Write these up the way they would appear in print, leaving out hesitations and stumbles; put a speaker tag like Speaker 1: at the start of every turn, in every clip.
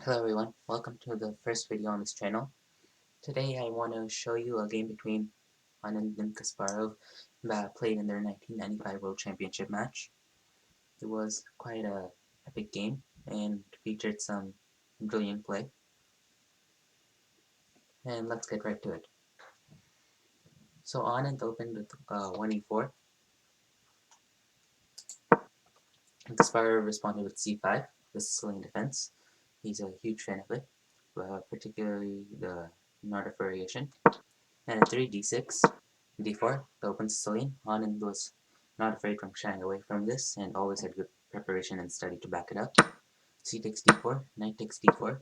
Speaker 1: Hello everyone, welcome to the first video on this channel. Today I want to show you a game between Anand and Kasparov that played in their 1995 World Championship match. It was quite a epic game and featured some brilliant play. And let's get right to it. So Anand opened with 1e4. And Kasparov responded with c5, the Sicilian defense. He's a huge fan of it, particularly the Najdorf variation. And at 3 d6, d4, the open Sicilian. Anand was not afraid from shying away from this and always had good preparation and study to back it up. C takes d4, knight takes d4,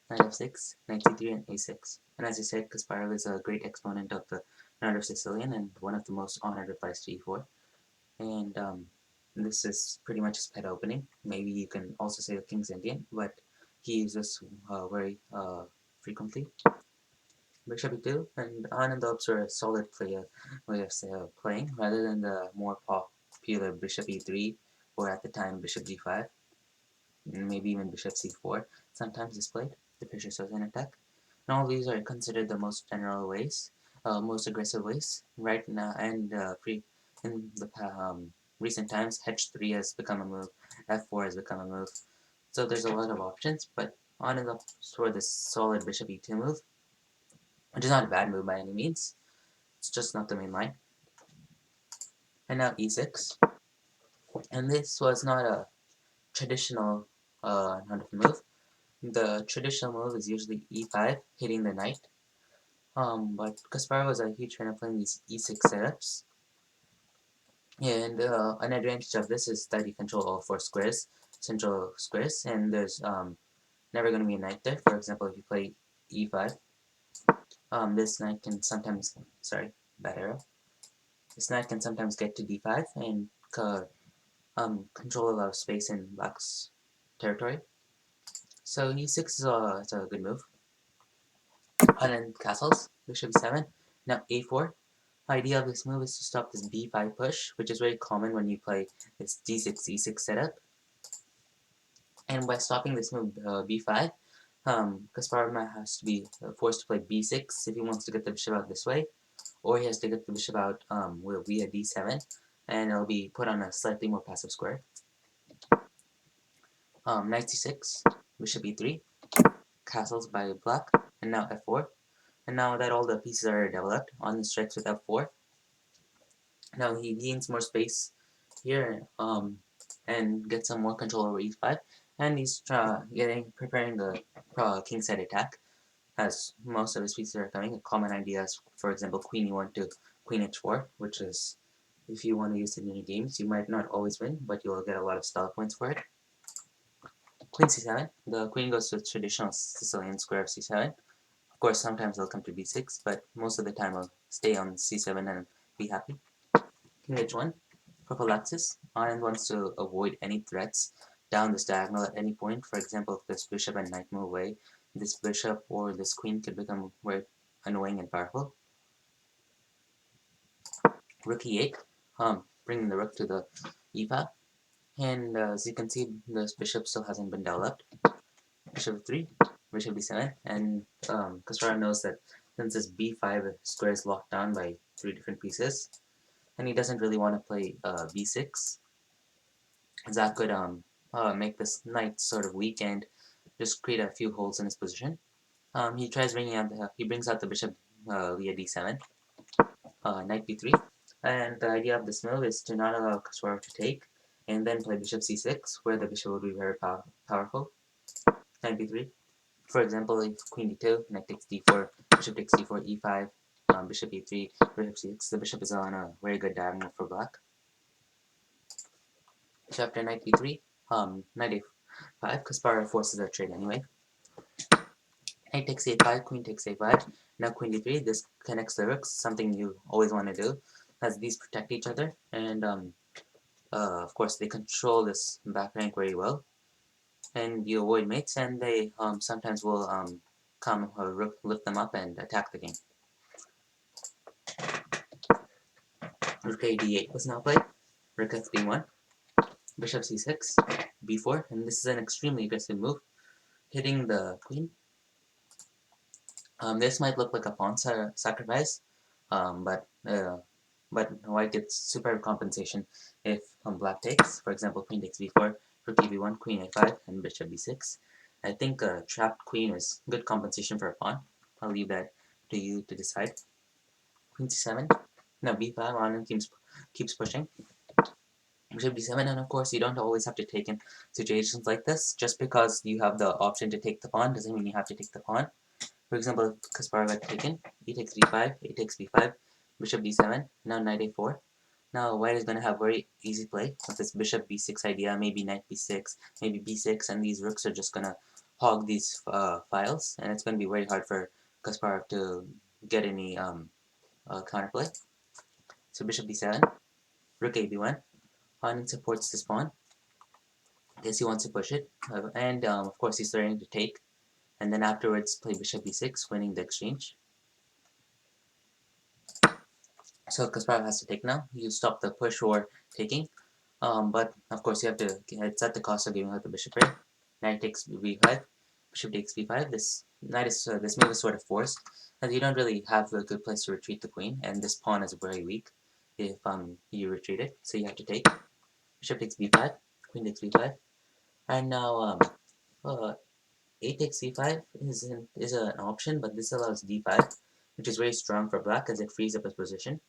Speaker 1: knight f6, knight c3, and a6. And as I said, Kasparov is a great exponent of the Najdorf Sicilian and one of the most honored replies to e4. And this is pretty much his pet opening. Maybe you can also say the King's Indian, but he uses very frequently. Bishop e2, and Anand opts for a solid way of playing, rather than the more popular bishop e3, or at the time bishop g5, maybe even bishop c4 sometimes is played. The bishop shows an attack. And all these are considered the most general ways, most aggressive ways. Right now, and in the recent times, h3 has become a move, f4 has become a move. So there's a lot of options, but Anand opts for this solid bishop e2 move, which is not a bad move by any means. It's just not the main line. And now e6. And this was not a traditional move. The traditional move is usually e5, hitting the knight. But Kasparov was a huge fan of playing these e6 setups. And an advantage of this is that you control all four squares, central squares, and there's never going to be a knight there. For example, if you play e5, this knight can sometimes, bad arrow. This knight can sometimes get to d5 and control a lot of space in black's territory. So e6 is a good move. And then castles, bishop e7. Now a4. The idea of this move is to stop this b5 push, which is very common when you play this d6 e6 setup. And by stopping this move b5, Kasparov has to be forced to play b6 if he wants to get the bishop out this way, or he has to get the bishop out via d7, and it'll be put on a slightly more passive square. Knight c6, bishop e3, castles by black, and now f4. And now that all the pieces are developed, Anand strikes with f4. Now he gains more space here and gets some more control over e5, and he's preparing the kingside attack, as most of his pieces are coming. A common idea is, for example, queen e1 to queen h4, which is, if you want to use it in your games, you might not always win, but you'll get a lot of style points for it. Queen c7, the queen goes to the traditional Sicilian square of c7. Of course, sometimes they'll come to b6, but most of the time I'll stay on c7 and be happy. King h1, prophylaxis. Anand wants to avoid any threats down this diagonal at any point. For example, if this bishop and knight move away, this bishop or this queen could become very annoying and powerful. Rook e8, bringing the rook to the e path. And as you can see, this bishop still hasn't been developed. Bishop 3, bishop b7, and Kasparov knows that since this b5 square is locked down by 3 different pieces, and he doesn't really want to play b6, that could make this knight sort of weak and just create a few holes in his position. He tries bringing out he brings out the bishop via d7, knight b3, and the idea of this move is to not allow Kasparov to take, and then play bishop c6, where the bishop will be very powerful. Knight b3. For example, if queen d2, knight takes d4, bishop takes d4, e5, bishop e3, bishop c6, the bishop is on a very good diagonal for black. So after knight b3, knight a5, Kasparov forces a trade anyway. Knight takes a5, queen takes a5, now queen d3, this connects the rooks, something you always want to do, as these protect each other, and of course they control this back rank very well, and you avoid mates, and they sometimes will come rook, lift them up and attack the king. Rook a d8 was now played, rook f b1, bishop c6, b4, and this is an extremely aggressive move. hitting the queen. This might look like a pawn sacrifice, but white gets superb compensation if black takes. For example, queen takes b4, rook b1, queen a5, and bishop b6. I think a trapped queen is good compensation for a pawn. I'll leave that to you to decide. Queen c7. Now b5 on and keeps pushing. Bishop d7, and of course you don't always have to take in situations like this. Just because you have the option to take the pawn doesn't mean you have to take the pawn. For example, if Kasparov had taken, e takes b5, a takes b5, bishop d7, now knight a4. Now white is going to have very easy play with this bishop b6 idea, maybe knight b6, maybe b6, and these rooks are just going to hog these files, and it's going to be very hard for Kasparov to get any counterplay. So bishop b7, rook a b1, Anand supports this pawn. I guess he wants to push it, and of course he's threatening to take, and then afterwards play bishop b6, winning the exchange. So Kasparov has to take now. You stop the push or taking, but of course you have to. It's at the cost of giving out the bishop here. Knight takes b5, bishop takes b5. This move is sort of forced, as you don't really have a good place to retreat the queen, and this pawn is very weak if you retreat it. So you have to take. Bishop takes b5, queen takes b5, and now a takes c5 is an option, but this allows d5, which is very strong for black as it frees up his position.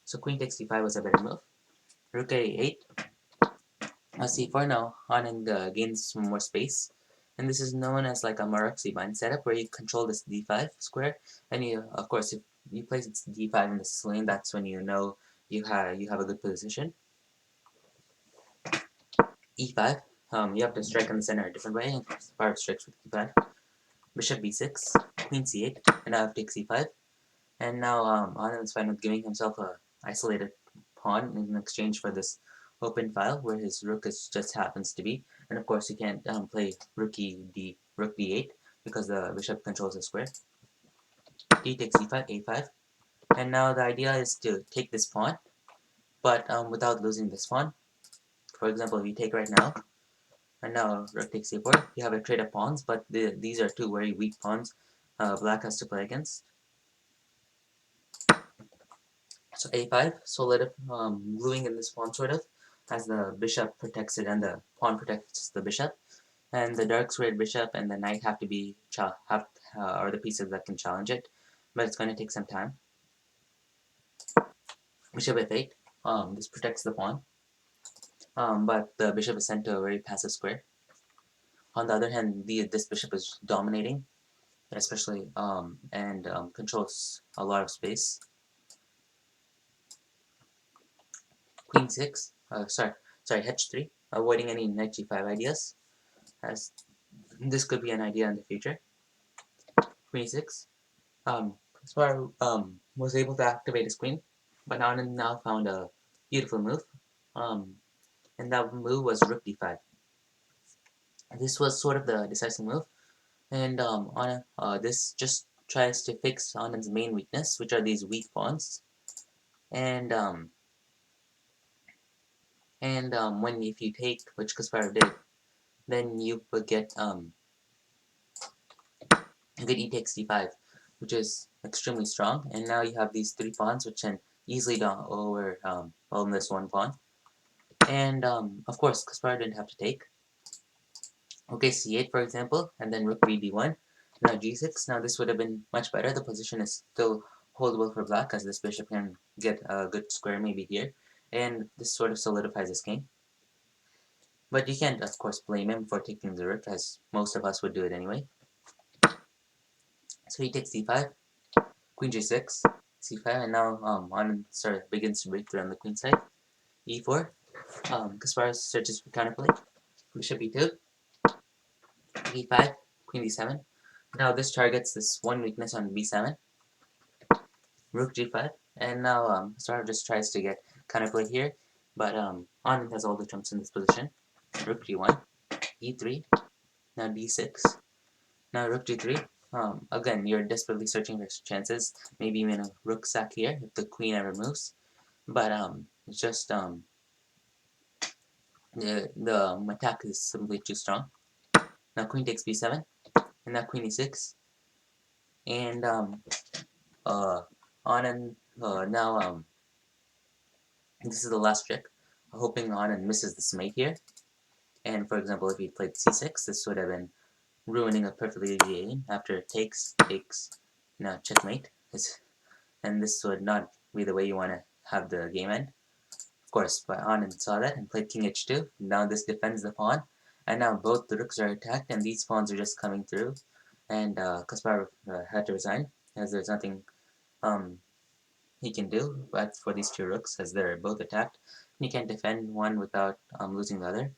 Speaker 1: So queen takes d5 was a better move. Rook a8. c4 now. Anand gains some more space. And this is known as like a Maroczy bind setup where you control this d5 square. And you, of course, if you place its d5 in the Sicilian, that's when you know you have a good position. e5. You have to strike in the center a different way. And Kasparov strikes with e5. Bishop b6, queen c8, and now takes e5. And now Anand is fine with giving himself a isolated pawn in exchange for this open file where his rook just happens to be. And of course you can't play rook d8 because the bishop controls the square. D takes e5, a5. And now the idea is to take this pawn, but without losing this pawn. For example, if you take right now, and now rook takes a4, you have a trade of pawns, but these are two very weak pawns black has to play against. So a5, solid, gluing in this pawn sort of, as the bishop protects it and the pawn protects the bishop. And the dark squared bishop and the knight have to be are the pieces that can challenge it, but it's going to take some time. Bishop f8, this protects the pawn, but the bishop is sent to a very passive square. On the other hand, this bishop is dominating, especially and controls a lot of space. Queen 6, sorry, h3, avoiding any knight g5 ideas, as this could be an idea in the future. Queen 6, Kasparov was able to activate his queen, but Anand now found a beautiful move, and that move was rook d5. This was sort of the decisive move, and this just tries to fix Anand's main weakness, which are these weak pawns, and when if you take, which Kasparov did, then you would get e takes d5, which is extremely strong, and now you have these three pawns which can easily overwhelm this one pawn. And of course, Kasparov didn't have to take. Okay, c8 for example, and then rook bd1. Now g6. Now this would have been much better. The position is still holdable for black, as this bishop can get a good square maybe here, and this sort of solidifies his king. But you can't, of course, blame him for taking the rook, as most of us would do it anyway. So he takes c5, queen g6, c5, and now Anand begins to break through on the queen side. e4, Kasparov searches for counterplay. Bishop e2, e5, queen d7. Now this targets this one weakness on b7. Rook g5, and now Kasparov just tries to get counterplay here, but Anand has all the trumps in this position. Rook g1, e3, now d6, now rook g3. Again, you're desperately searching for chances, maybe even a rook sack here if the queen ever moves, but it's just the attack is simply too strong. Now queen takes b7, and now queen e6, and now this is the last trick, hoping Anand misses this mate here. And for example, if he played c6, this would have been ruining a perfectly easy game. After takes, now checkmate. And this would not be the way you want to have the game end. Of course, but Anand saw that and played king h2. Now this defends the pawn, and now both the rooks are attacked, and these pawns are just coming through. And Kasparov had to resign, as there's nothing he can do but for these two rooks, as they're both attacked. And you can't defend one without losing the other.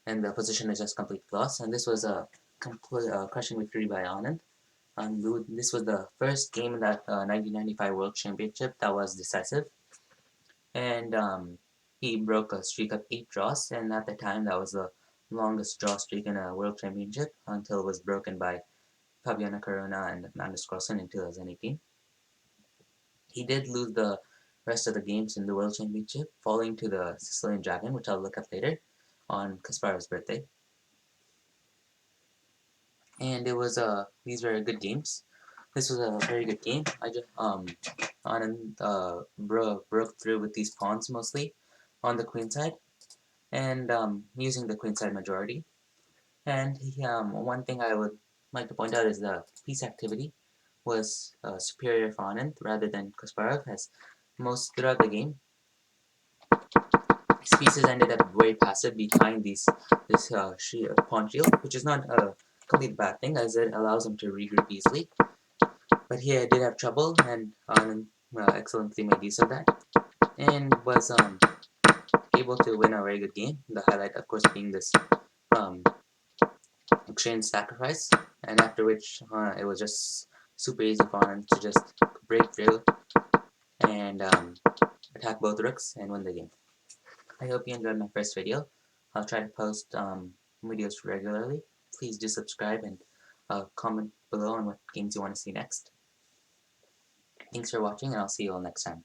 Speaker 1: And the position is just complete loss. And this was a complete crushing victory by Anand. This was the first game in that 1995 World Championship that was decisive. And he broke a streak of 8 draws, and at the time that was the longest draw streak in a World Championship until it was broken by Fabiano Caruana and Magnus Carlsen in 2018. He did lose the rest of the games in the World Championship, falling to the Sicilian Dragon, which I'll look at later, on Kasparov's birthday. And it was these were good games. This was a very good game. I just Anand broke through with these pawns mostly on the queen side, and using the queen side majority. And one thing I would like to point out is the piece activity was superior for Anand rather than Kasparov, as most throughout the game his pieces ended up very passive behind this pawn shield, which is not a complete bad thing, as it allows him to regroup easily. But here I did have trouble, and Anand excellently made use of that, and was able to win a very good game. The highlight, of course, being this exchange sacrifice, and after which it was just super easy for Anand to just break through and attack both rooks and win the game. I hope you enjoyed my first video. I'll try to post videos regularly. Please do subscribe and comment below on what games you want to see next. Thanks for watching, and I'll see you all next time.